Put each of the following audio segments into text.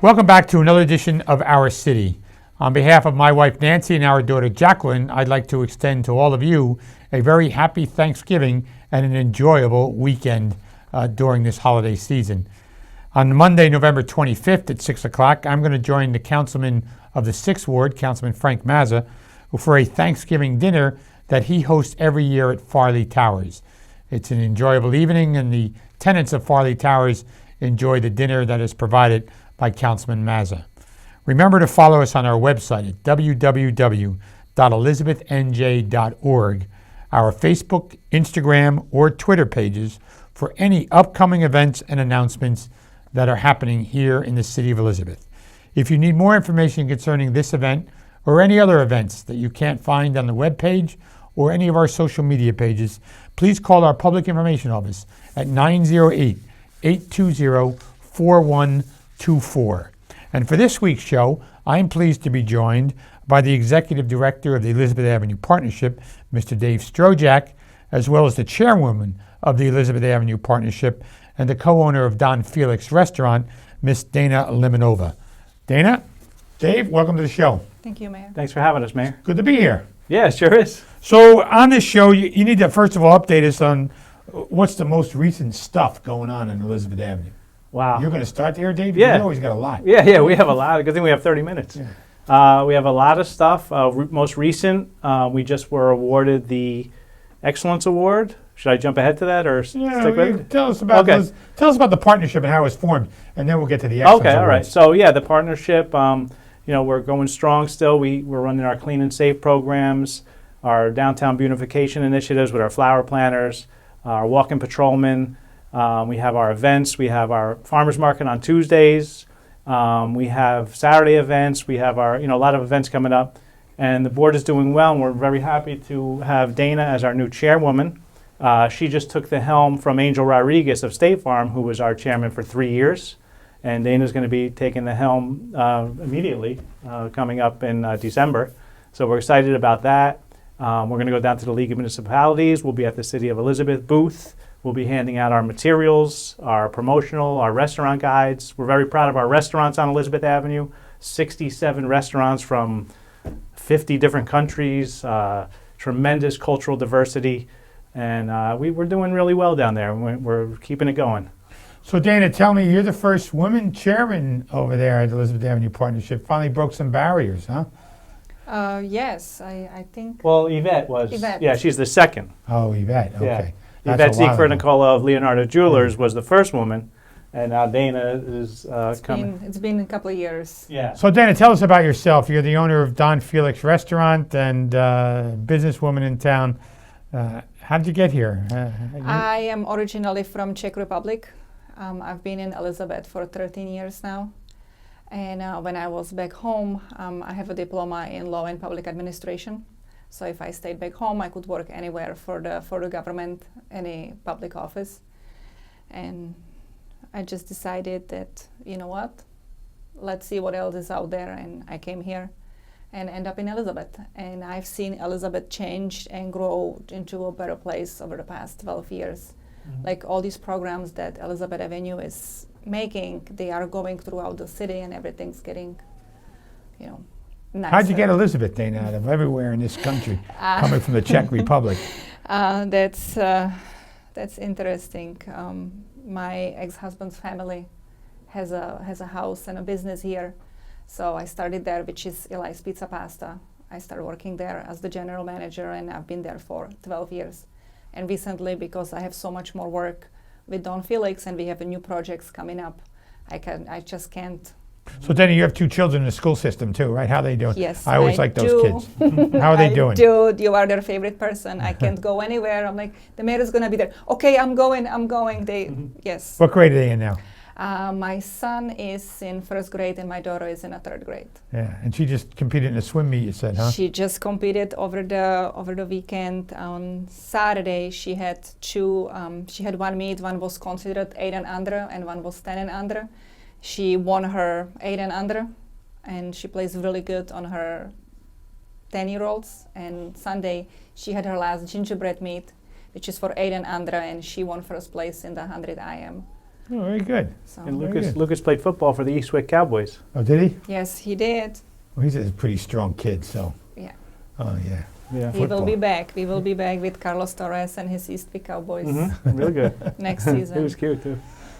Welcome back to another edition of Our City. On behalf of my wife Nancy and our daughter Jacqueline, I'd like to extend to all of you a very happy Thanksgiving and an enjoyable weekend during this holiday season. On Monday, November 25th at 6 o'clock, I'm going to join the councilman of the 6th Ward, Councilman Frank Mazza, for a Thanksgiving dinner that he hosts every year at Farley Towers. It's an enjoyable evening, and the tenants of Farley Towers enjoy the dinner that is provided by Councilman Mazza. Remember to follow us on our website at www.elizabethnj.org, our Facebook, Instagram, or Twitter pages for any upcoming events and announcements that are happening here in the city of Elizabeth. If you need more information concerning this event or any other events that you can't find on the webpage or any of our social media pages, please call our Public Information Office at 908-820-4124. And for this week's show, I'm pleased to be joined by the Executive Director of the Elizabeth Avenue Partnership, Mr. Dave Strochak, as well as the Chairwoman of the Elizabeth Avenue Partnership and the co-owner of Don Felix Restaurant, Miss Dana Lemonova. Dana, Dave, welcome to the show. Thank you, Mayor. Thanks for having us, Mayor. Good to be here. Yeah, sure is. So on this show, you need to first of all update us on what's the most recent stuff going on in Elizabeth Avenue. Wow. You're going to start there, Dave? Yeah. You always got a lot. Yeah, we have a lot. Good thing we have 30 minutes. Yeah. We have a lot of stuff. Most recent, we just were awarded the Excellence Award. Should I jump ahead to that or stick with it? Tell us about the partnership and how it was formed, and then we'll get to the Excellence Okay, all right. Awards. So yeah, the partnership. We're going strong still. We're running our clean and safe programs, our downtown beautification initiatives with our flower planters, our walk-in patrolmen. We have our events. We have our farmers market on Tuesdays. We have Saturday events. We have our a lot of events coming up, and the board is doing well. And we're very happy to have Dana as our new chairwoman. She just took the helm from Angel Rodriguez of State Farm, who was our chairman for 3 years. And Dana's going to be taking the helm immediately, coming up in December. So we're excited about that. We're going to go down to the League of Municipalities. We'll be at the City of Elizabeth booth. We'll be handing out our materials, our promotional, our restaurant guides. We're very proud of our restaurants on Elizabeth Avenue. 67 restaurants from 50 different countries, tremendous cultural diversity. And we're doing really well down there. We're keeping it going. So Dana, tell me, you're the first woman chairman over there at the Elizabeth Avenue Partnership. Finally broke some barriers, huh? Yes, I think. Well, Yvette was. Yvette. Yeah, she's the second. Oh, Yvette, okay. Yeah. Yvette Siegfried Nicola of Leonardo Jewelers was the first woman, and now Dana is coming. It's been a couple of years. Yeah. So Dana, tell us about yourself. You're the owner of Don Felix Restaurant and businesswoman in town. How did you get here? I am originally from Czech Republic. I've been in Elizabeth for 13 years now. And when I was back home, I have a diploma in law and public administration. So if I stayed back home, I could work anywhere for the government, any public office. And I just decided that, you know what, let's see what else is out there. And I came here and end up in Elizabeth. And I've seen Elizabeth change and grow into a better place over the past 12 years. Like all these programs that Elizabeth Avenue is making, they are going throughout the city and everything's getting, nicer. How'd you get Elizabeth, Dana, out of everywhere in this country, coming from the Czech Republic? That's interesting. My ex-husband's family has a house and a business here. So I started there, which is Eli's Pizza Pasta. I started working there as the general manager, and I've been there for 12 years. And recently, because I have so much more work with Don Felix and we have new projects coming up, I just can't. So Dana, you have 2 children in the school system too, right? How are they doing? Yes, I always like those kids. How are they doing? Dude, you are their favorite person. I can't go anywhere. I'm like, the mayor is going to be there. Okay, I'm going. Yes. What grade are they in now? My son is in 1st grade and my daughter is in 3rd grade. Yeah, and she just competed in a swim meet, you said, huh? She just competed over the weekend. On Saturday, she had 2. She had 1 meet. One was considered 8 and under, and one was 10 and under. She won her 8 and under, and she plays really good on her 10-year-olds. And Sunday, she had her last gingerbread meet, which is for 8 and under, and she won 1st place in the 100 IM. Oh, very good. So And Very Lucas good. Lucas played football for the Eastwick Cowboys. Oh, did he? yes, he did. Well, he's a pretty strong kid, so. Yeah. Oh, yeah. Yeah. He will Football. be back. We will be back with Carlos Torres and his Eastwick Cowboys Really good. next He season. was cute too.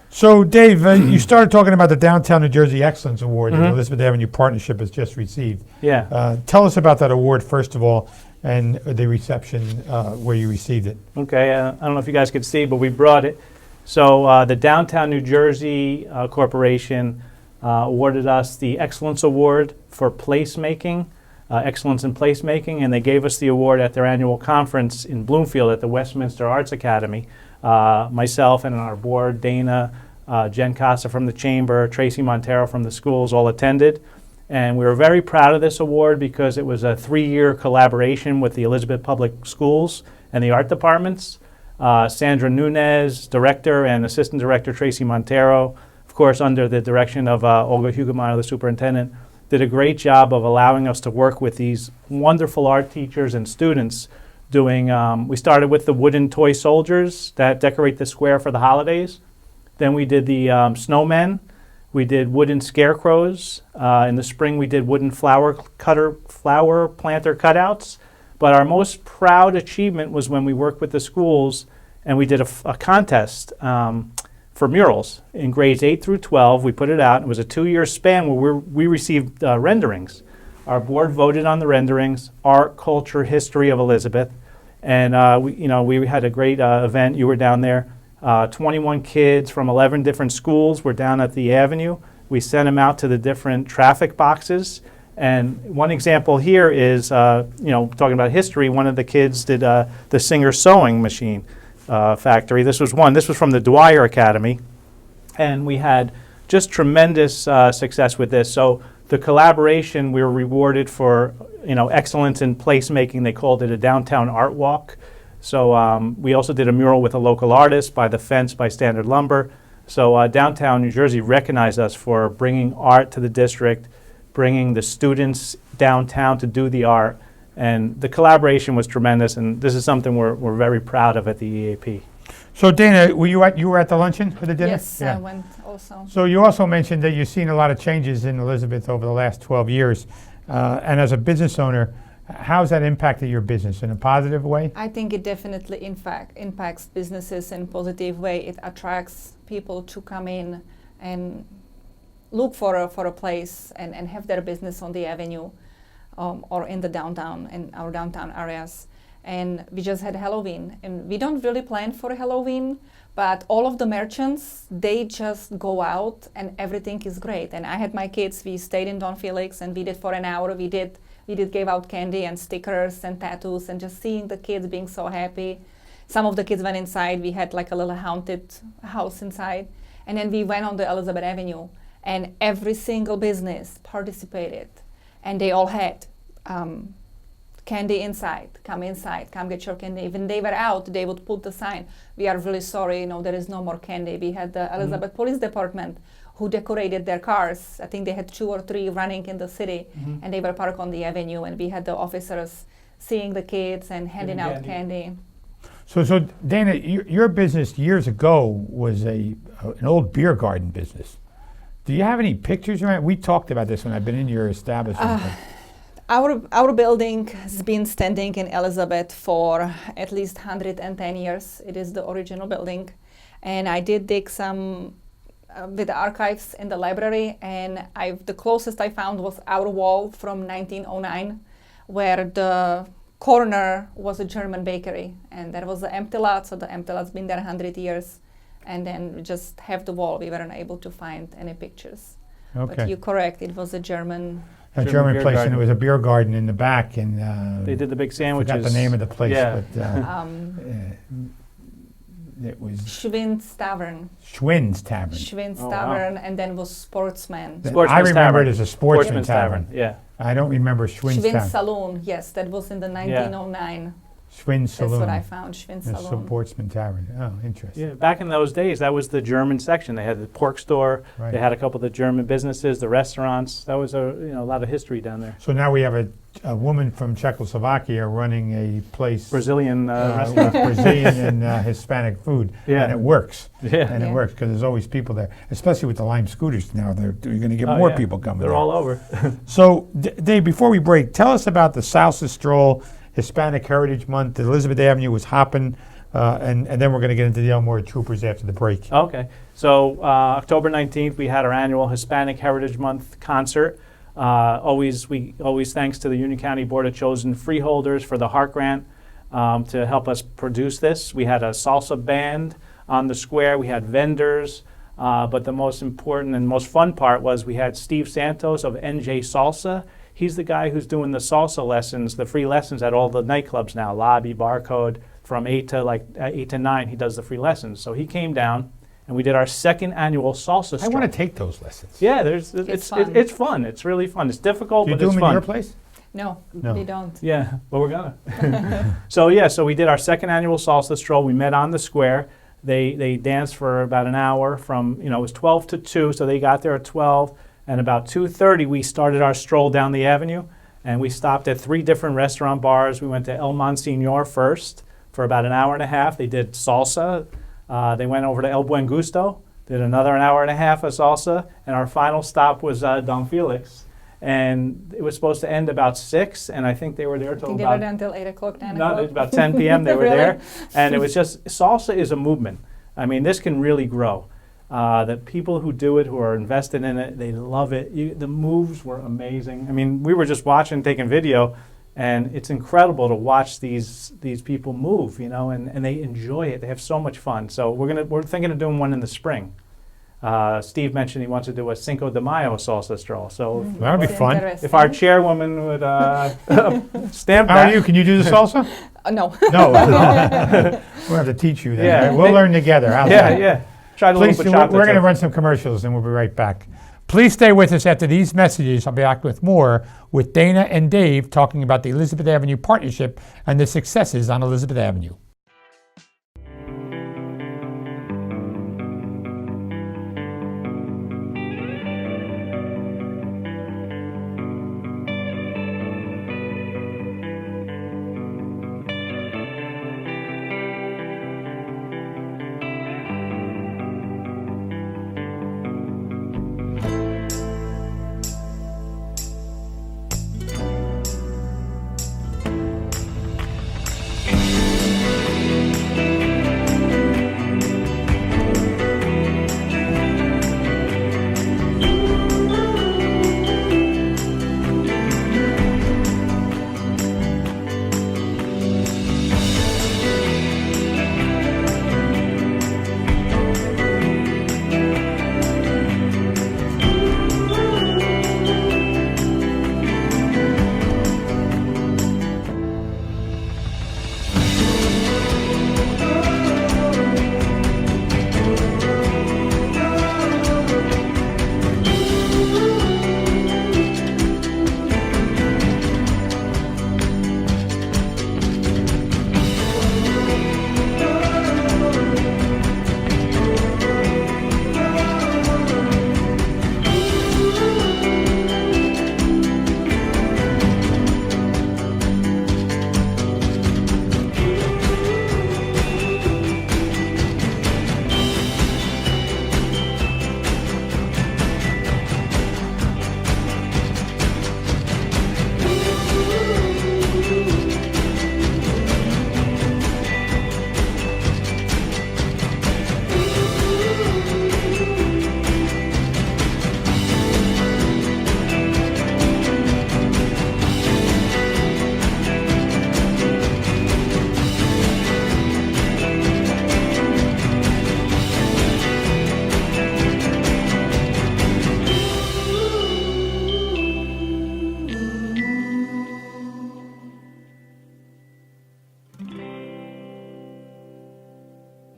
So, Dave, you started talking about the Downtown New Jersey Excellence Award that Mhm. Elizabeth Avenue Partnership has just received. Yeah. Tell us about that award, first of all, and the reception where you received it. Okay. I don't know if you guys could see, but we brought it. So the Downtown New Jersey Corporation awarded us the Excellence Award for placemaking, excellence in placemaking, and they gave us the award at their annual conference in Bloomfield at the Westminster Arts Academy. Myself and our board, Dana, Jen Casa from the Chamber, Tracy Montero from the schools all attended. And we were very proud of this award because it was a 3-year collaboration with the Elizabeth Public Schools and the art departments. Sandra Nunez, director, and assistant director Tracy Montero, of course, under the direction of Olga Hugemeyer, the superintendent, did a great job of allowing us to work with these wonderful art teachers and students doing, we started with the wooden toy soldiers that decorate the square for the holidays. Then we did the snowmen. We did wooden scarecrows. In the spring, we did wooden flower planter cutouts. But our most proud achievement was when we worked with the schools and we did a contest for murals in grades 8 through 12. We put it out. It was a 2-year span where we received renderings. Our board voted on the renderings, art, culture, history of Elizabeth. And we had a great event. You were down there. 21 kids from 11 different schools were down at the Avenue. We sent them out to the different traffic boxes. And one example here is, talking about history, one of the kids did the Singer sewing machine factory. This was from the Dwyer Academy. And we had just tremendous success with this. So the collaboration, we were rewarded for, excellence in placemaking. They called it a downtown art walk. So we also did a mural with a local artist, By the Fence by Standard Lumber. So downtown New Jersey recognized us for bringing art to the district, bringing the students downtown to do the art, and the collaboration was tremendous, and this is something we're very proud of at the EAP. So, Dana, you were at the luncheon for the dinner? Yes, I went also. So you also mentioned that you've seen a lot of changes in Elizabeth over the last 12 years. And as a business owner, how's that impacted your business in a positive way? I think it definitely impacts businesses in a positive way. It attracts people to come in and look for a place and have their business on the avenue or in the downtown, in our downtown areas. And we just had Halloween, and we don't really plan for Halloween, but all of the merchants, they just go out and everything is great. And I had my kids, we stayed in Don Felix and we did for an hour, we did give out candy and stickers and tattoos, and just seeing the kids being so happy. Some of the kids went inside, we had like a little haunted house inside. And then we went on the Elizabeth Avenue, and every single business participated, and they all had candy inside, come get your candy. When they were out, they would put the sign, we are really sorry, there is no more candy. We had the Elizabeth Police Department who decorated their cars. I think they had 2 or 3 running in the city, and they were parked on the avenue, and we had the officers seeing the kids and handing out candy. So Dana, your business years ago was an old beer garden business. Do you have any pictures around? We talked about this when I've been in your establishment. Our building has been standing in Elizabeth for at least 110 years. It is the original building. And I did dig some with the archives in the library, and the closest I found was our wall from 1909, where the corner was a German bakery. And that was the empty lot, so the empty lot's been there 100 years. And then we just have the wall. We weren't able to find any pictures. Okay. But you're correct, it was a German German beer place, garden. and there was a beer garden in the back, and They did the big sandwiches. forgot the name of the place, Yeah. but it was Schwind's Tavern. Schwinn's Tavern. Schwind's Oh, wow. Tavern, and then was Sportsman. I Sportsman's remember Tavern. it as a Sportsman's Tavern. Yeah. I don't remember Schwinn's Schwind's Tavern. Saloon, yes, that was in the 1909. Schwinn Saloon. That's what I found, Schwinn The Saloon. Sportsman Tavern. Oh, interesting. Yeah, back in those days, that was the German section. They had the pork store. Right. They had a couple of the German businesses, the restaurants. That was a lot of history down there. So now we have a woman from Czechoslovakia running a place Brazilian with restaurant. Brazilian and Hispanic food, Yeah. and it works. Yeah. And it Yeah. works because there's always people there, especially with the Lime scooters now. You're going to get Oh, more yeah. people coming. They're there. all over. So, Dave, before we break, tell us about the Salsa Stroll, Hispanic Heritage Month. Elizabeth Avenue was hopping, and then we're going to get into the Elmore Troopers after the break. Okay. So October 19th, we had our annual Hispanic Heritage Month concert. Always thanks to the Union County Board of Chosen Freeholders for the Hart Grant to help us produce this. We had a salsa band on the square. We had vendors. But the most important and most fun part was we had Steve Santos of NJ Salsa. He's the guy who's doing the salsa lessons, the free lessons at all the nightclubs now, Lobby, Barcode, from 8 to 9. He does the free lessons. So he came down, and we did our second annual salsa I stroll. want to take those lessons. Yeah, It's fun. it's fun. It's really fun. It's difficult, Do you but do it's them in fun. your place? No, No. we don't. Yeah, but we're gonna. So we did our second annual salsa stroll. We met on the square. They danced for about an hour from, it was 12 to 2, so they got there at 12. And about 2:30, we started our stroll down the avenue. And we stopped at 3 different restaurant bars. We went to El Monsignor first for about an hour and a half. They did salsa. They went over to El Buen Gusto, did another an hour and a half of salsa. And our final stop was Don Felix. And it was supposed to end about 6, and I think they were there I till think they were about there until 8 o'clock, 9 no, o'clock. it was about 10 p.m. they were Really? there. And it was just, salsa is a movement. I mean, this can really grow. The people who do it, who are invested in it, they love it. The moves were amazing. I mean, we were just watching, taking video, and it's incredible to watch these people move, and they enjoy it. They have so much fun. So we're thinking of doing one in the spring. Steve mentioned he wants to do a Cinco de Mayo salsa stroll. So That would be fun. if our chairwoman would stamp How that. are you? Can you do the salsa? No. No. We'll have to teach you that. Yeah. Right? We'll learn together. How's that? Yeah. Try to Please, little we're bachata. going to too. run some commercials and we'll be right back. Please stay with us after these messages. I'll be back with more with Dana and Dave talking about the Elizabeth Avenue Partnership and the successes on Elizabeth Avenue.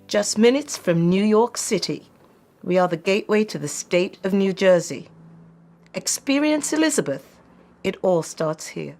Just minutes from New York City, we are the gateway to the state of New Jersey. Experience Elizabeth. It all starts here.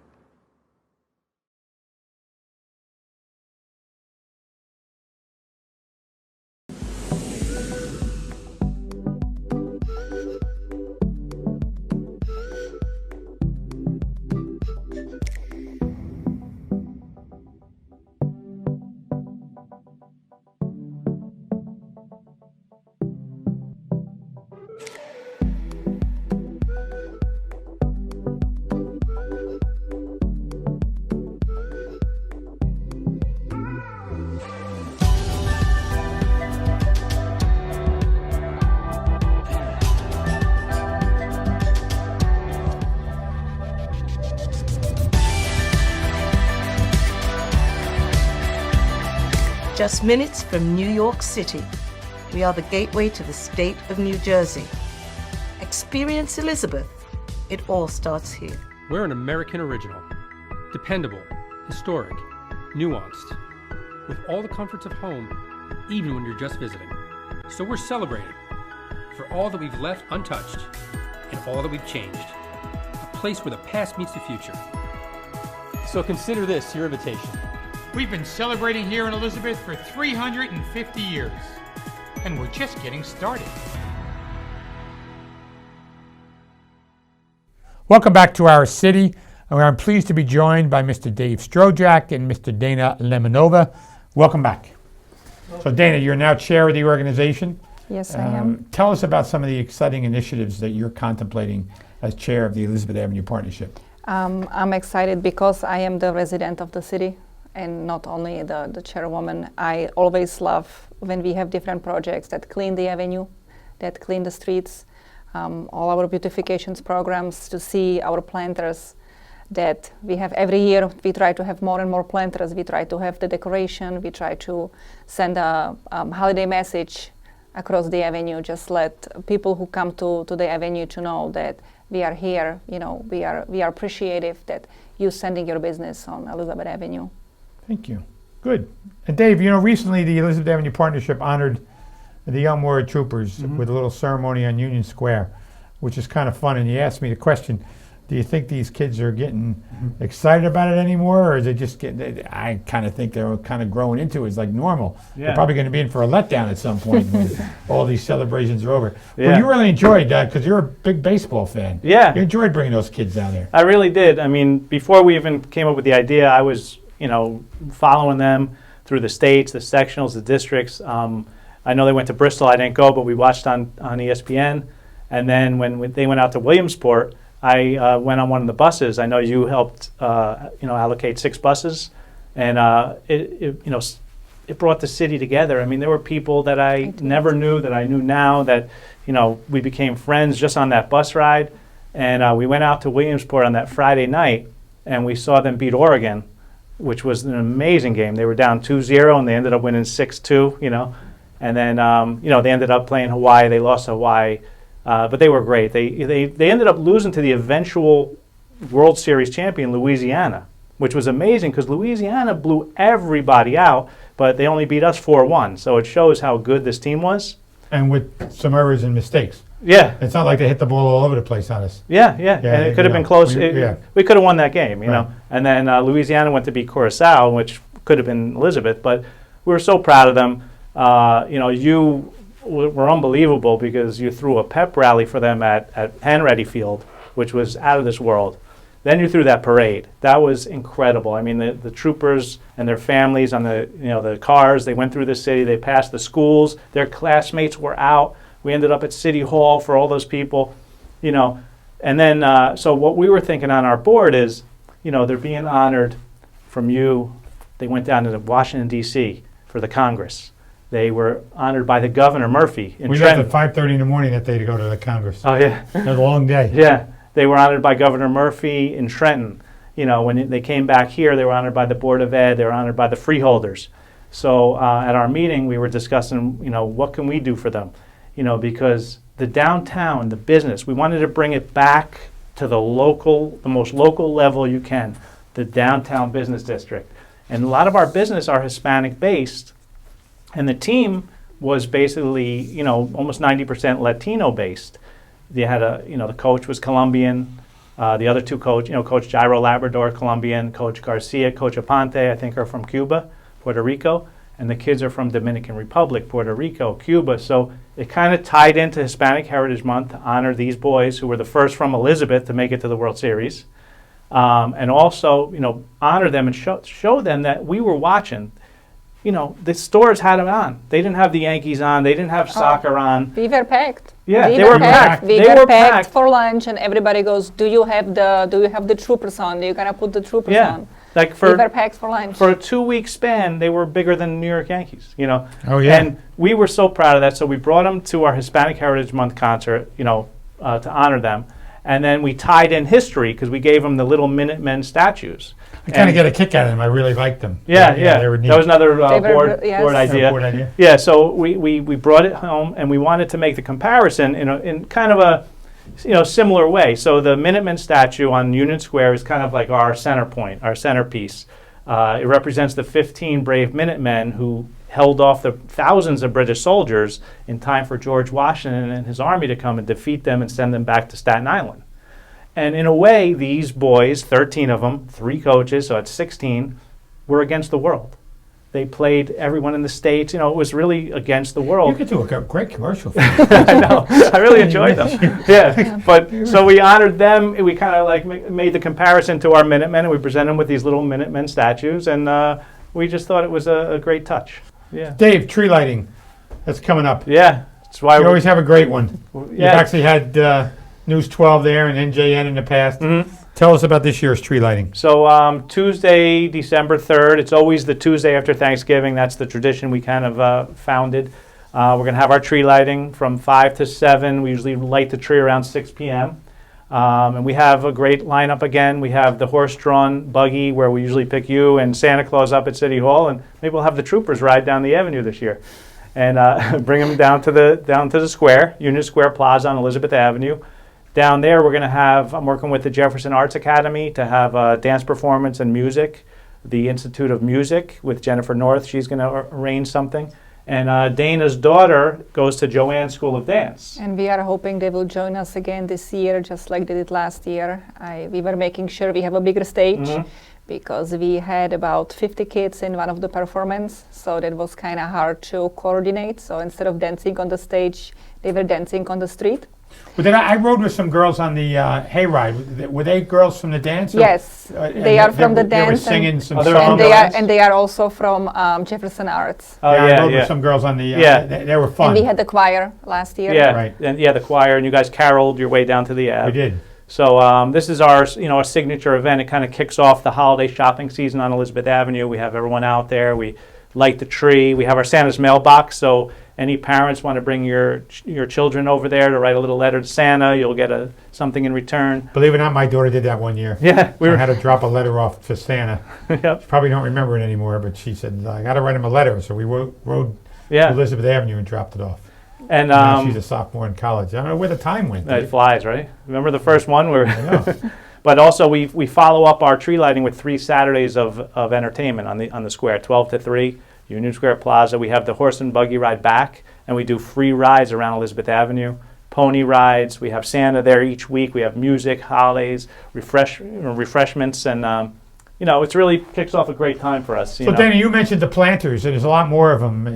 Just minutes from New York City, we are the gateway to the state of New Jersey. Experience Elizabeth. It all starts here. We're an American original. Dependable, historic, nuanced, with all the comforts of home, even when you're just visiting. So we're celebrating for all that we've left untouched and all that we've changed. A place where the past meets the future. So consider this your invitation. We've been celebrating here in Elizabeth for 350 years, and we're just getting started. Welcome back to our city. I'm pleased to be joined by Mr. Dave Strochak and Mr. Dana Lemonova. Welcome back. So Dana, you're now chair of the organization. Yes, I am. Tell us about some of the exciting initiatives that you're contemplating as chair of the Elizabeth Avenue Partnership. I'm excited because I am the resident of the city and not only the chairwoman. I always love when we have different projects that clean the avenue, that clean the streets, all our beautifications programs, to see our planters that we have every year. We try to have more and more planters. We try to have the decoration. We try to send a holiday message across the avenue. Just let people who come to the avenue to know that we are here. You know, we are appreciative that you sending your business on Elizabeth Avenue. Thank you. Good. And Dave, you know, recently the Elizabeth Avenue Partnership honored the Elmore Troopers with a little ceremony on Union Square, which is kind of fun. And you asked me the question, do you think these kids are getting excited about it anymore, or is it just getting, I kind of think they're kind of growing into it. It's like normal. Yeah. They're probably going to be in for a letdown at some point when all these celebrations are over. Yeah. Well, you really enjoyed that because you're a big baseball fan. Yeah. You enjoyed bringing those kids down there. I really did. I mean, before we even came up with the idea, I was, following them through the states, the sectionals, the districts. I know they went to Bristol. I didn't go, but we watched on ESPN. And then when they went out to Williamsport, I went on one of the buses. I know you helped, allocate 6 buses, and it brought the city together. I mean, there were people that I never knew that I knew now that, we became friends just on that bus ride. And we went out to Williamsport on that Friday night, and we saw them beat Oregon, which was an amazing game. They were down 2-0, and they ended up winning 6-2, And then, they ended up playing Hawaii. They lost to Hawaii. But they were great. They ended up losing to the eventual World Series champion, Louisiana, which was amazing because Louisiana blew everybody out, but they only beat us 4-1. So it shows how good this team was. And with some errors and mistakes. Yeah. It's not like they hit the ball all over the place on us. Yeah. And it could have been close. We could have won that game, you Right. know. And then Louisiana went to beat Curaçao, which could have been Elizabeth. But we were so proud of them. You were unbelievable because you threw a pep rally for them at Hanratty Field, which was out of this world. Then you threw that parade. That was incredible. I mean, the troopers and their families on the cars, they went through the city, they passed the schools, their classmates were out. We ended up at City Hall for all those people, And then, so what we were thinking on our board is, they're being honored from you. They went down to Washington, D.C. for the Congress. They were honored by the Governor Murphy in We left Trenton. at 5:30 in the morning that day to go to the Congress. Oh, yeah. It was a long day. Yeah. They were honored by Governor Murphy in Trenton. When they came back here, they were honored by the Board of Ed. They were honored by the freeholders. So at our meeting, we were discussing, what can we do for them? Because the downtown, the business, we wanted to bring it back to the most local level you can, the downtown business district. And a lot of our business are Hispanic based. And the team was basically, almost 90% Latino based. They had the coach was Colombian. The other 2 Coach Jairo Labrador, Colombian, Coach Garcia, Coach Aponte, I think are from Cuba, Puerto Rico. And the kids are from Dominican Republic, Puerto Rico, Cuba. So it kind of tied into Hispanic Heritage Month to honor these boys who were the first from Elizabeth to make it to the World Series. And also, honor them and show them that we were watching. The stores had them on. They didn't have the Yankees on. They didn't have soccer on. We were packed. Yeah, they were packed. We They were were packed packed. for lunch, and everybody goes, "Do you have the troopers on? You're gonna put the troopers on?" Like We were packed for lunch. for a 2-week span, they were bigger than the New York Yankees, Oh, yeah. And we were so proud of that. So we brought them to our Hispanic Heritage Month concert, to honor them. And then we tied in history because we gave them the little Minutemen statues. I kind of get a kick out of them. I really liked them. Yeah, They were neat. that was another They were board, yes. board idea. Board idea. Yeah, so we brought it home, and we wanted to make the comparison in kind of a similar way. So the Minutemen statue on Union Square is kind of like our center point, our centerpiece. It represents the 15 brave Minutemen who held off the thousands of British soldiers in time for George Washington and his army to come and defeat them and send them back to Staten Island. And in a way, these boys, 13 of them, 3 coaches, so it's 16, were against the world. They played everyone in the States. It was really against the world. You could do a great commercial for I know. I really enjoyed them. Yeah. But so we honored them. We kind of like made the comparison to our Minutemen, and we presented them with these little Minutemen statues, and we just thought it was a great touch. Yeah. Dave, tree lighting. That's coming up. Yeah. That's why You always have a great one. You've Yeah. actually had News 12 there and NJN in the past. Mm-hmm. Tell us about this year's tree lighting. So Tuesday, December 3rd, it's always the Tuesday after Thanksgiving. That's the tradition we kind of founded. We're going to have our tree lighting from 5 to 7. We usually light the tree around 6 p.m. And we have a great lineup again. We have the horse-drawn buggy where we usually pick you and Santa Claus up at City Hall, and maybe we'll have the troopers ride down the avenue this year and bring them down to the square, Union Square Plaza on Elizabeth Avenue. Down there, we're going to have, I'm working with the Jefferson Arts Academy to have a dance performance and music, the Institute of Music with Jennifer North. She's going to arrange something. And Dana's daughter goes to Joanne's School of Dance. And we are hoping they will join us again this year, just like they did last year. We were making sure we have a bigger stage because we had about 50 kids in one of the performances, so that was kind of hard to coordinate. So instead of dancing on the stage, they were dancing on the street. But then I rode with some girls on the hayride. Were they girls from the dance? Or, Yes, they are from the They were dance, singing some Oh, they're songs. and they are also from Jefferson Arts. Oh, I rode with some girls on the. Yeah. They were fun. And we had the choir last year. Yeah, Right. and the choir, and you guys caroled your way down to the Ave. We did. So this is our, our signature event. It kind of kicks off the holiday shopping season on Elizabeth Avenue. We have everyone out there. We light the tree. We have our Santa's mailbox. So any parents want to bring your children over there to write a little letter to Santa, you'll get something in return. Believe it or not, my daughter did that one year. Yeah, I had to drop a letter off to Santa. Yep. She probably don't remember it anymore, but she said, I got to write him a letter. So we rode to Yeah, Elizabeth Avenue and dropped it off. and Now she's a sophomore in college. I don't know where the time went. it flies, right? Remember the first one? I know. But also we follow up our tree lighting with 3 Saturdays of entertainment on the square, 12 to 3, Union Square Plaza. We have the horse and buggy ride back, and we do free rides around Elizabeth Avenue, pony rides. We have Santa there each week. We have music, holidays, refreshments, and it's really kicks off a great time for us. So, Dana, you mentioned the planters, and there's a lot more of them.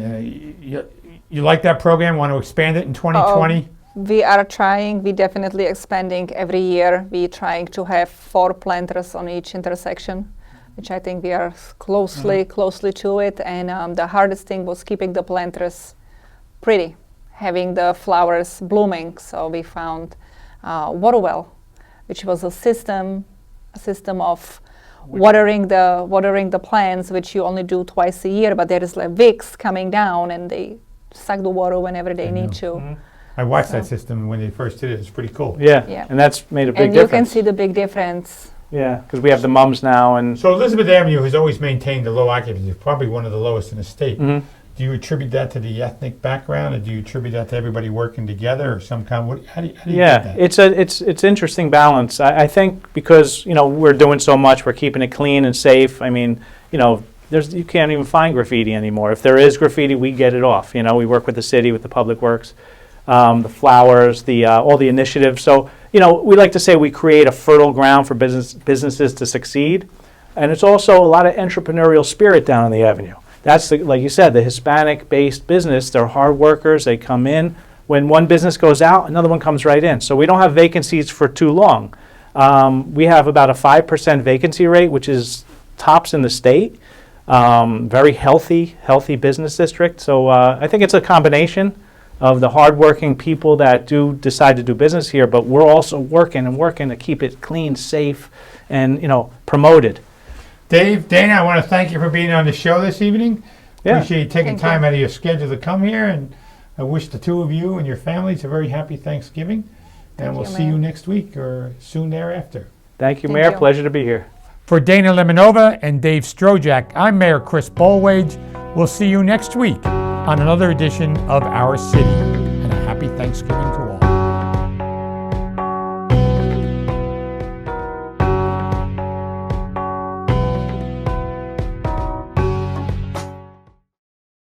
You like that program? Want to expand it in 2020? We are trying. We definitely expanding every year. We trying to have 4 planters on each intersection, which I think we are closely to it. And the hardest thing was keeping the planters pretty, having the flowers blooming. So we found water well, which was a system of watering the plants, which you only do twice a year. But there is like wicks coming down, and they suck the water whenever they need to. I watched that system when they first did it. It's pretty cool. Yeah, and that's made a big And difference. you can see the big difference. Yeah, because we have the mums now, and So Elizabeth Avenue has always maintained a low occupancy. It's probably one of the lowest in the state. Mhm. Do you attribute that to the ethnic background, or do you attribute that to everybody working together, or some kind? How do you yeah, get that? it's interesting balance. I think because we're doing so much, we're keeping it clean and safe. I mean, you can't even find graffiti anymore. If there is graffiti, we get it off. We work with the city, with the public works, the flowers, all the initiatives. So we like to say we create a fertile ground for businesses to succeed, and it's also a lot of entrepreneurial spirit down on the avenue. That's like you said, the Hispanic-based business. They're hard workers. They come in. When one business goes out, another one comes right in. So we don't have vacancies for too long. We have about a 5% vacancy rate, which is tops in the state. Very healthy business district. So I think it's a combination of the hardworking people that do decide to do business here, but we're also working to keep it clean, safe, and promoted. Dave, Dana, I want to thank you for being on the show this evening. Yeah. Appreciate you taking Thank time you. out of your schedule to come here, and I wish the two of you and your families a very happy Thanksgiving. And we'll you, see you Mayor. next week or soon thereafter. Thank you, Thank Mayor. you. Pleasure to be here. For Dana Lemonova and Dave Strochak, I'm Mayor Chris Bolwage. We'll see you next week on another edition of Our City. And a happy Thanksgiving to